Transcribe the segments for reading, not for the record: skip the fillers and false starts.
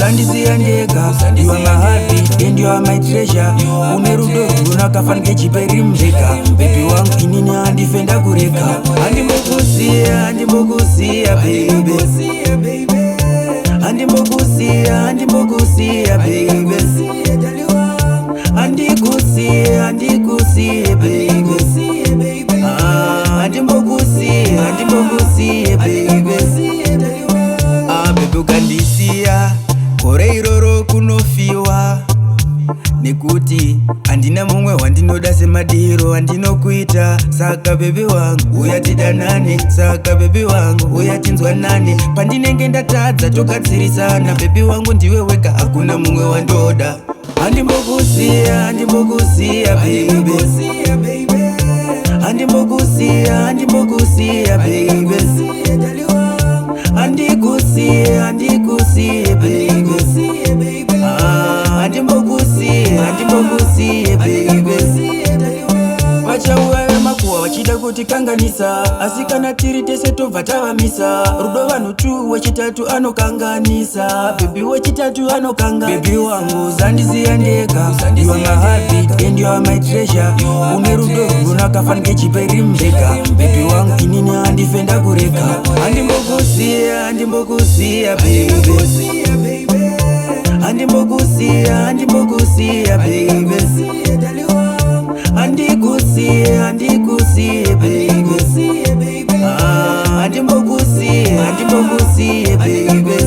usandisiya ndega. You are my heartbeat and you are my treasure. Une rudo runakafanike chiperi mveka. Baby wangu inini handifenda kureka. Handimbokusiya baby. Handimbokusiya baby. Handikusiya baby. Handimbokusiya baby. Baby ukandisiya kore iroro kunofiwa, nekuti handina mumwe wandinoda semadiro handinokuita. Saka bebi wangu uyatidanane, saka bebi wangu uyatinzwanane. Pandinenge ndatadza tokatsirisana, bebi wangu ndiwe wega hakuna mumwe wandoda. Handimbokusiya baby. Handimbokusiya baby. Handikusiya baby. Handimbokusiya baby. Vachauya makuwa vachida kutikanganisa, asi kana tiri tese tobva tavamisa. Rudo vanhu tu, wechitatu anokanganisa. Baby wechitatu anokanganisa. Baby wangu usandisiya ndega. You are my heartbeat and you are my treasure. Une rudo runakafanike chiperi mveka. Baby wangu inini handifenda kureka. Handimbokusiya baby. Handimbokusiya baby. Handikusiya baby. Handimbokusiya baby.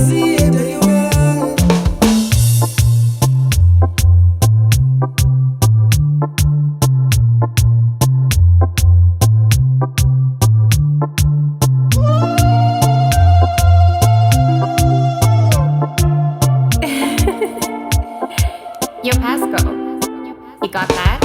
Yo, Pasco, you got that?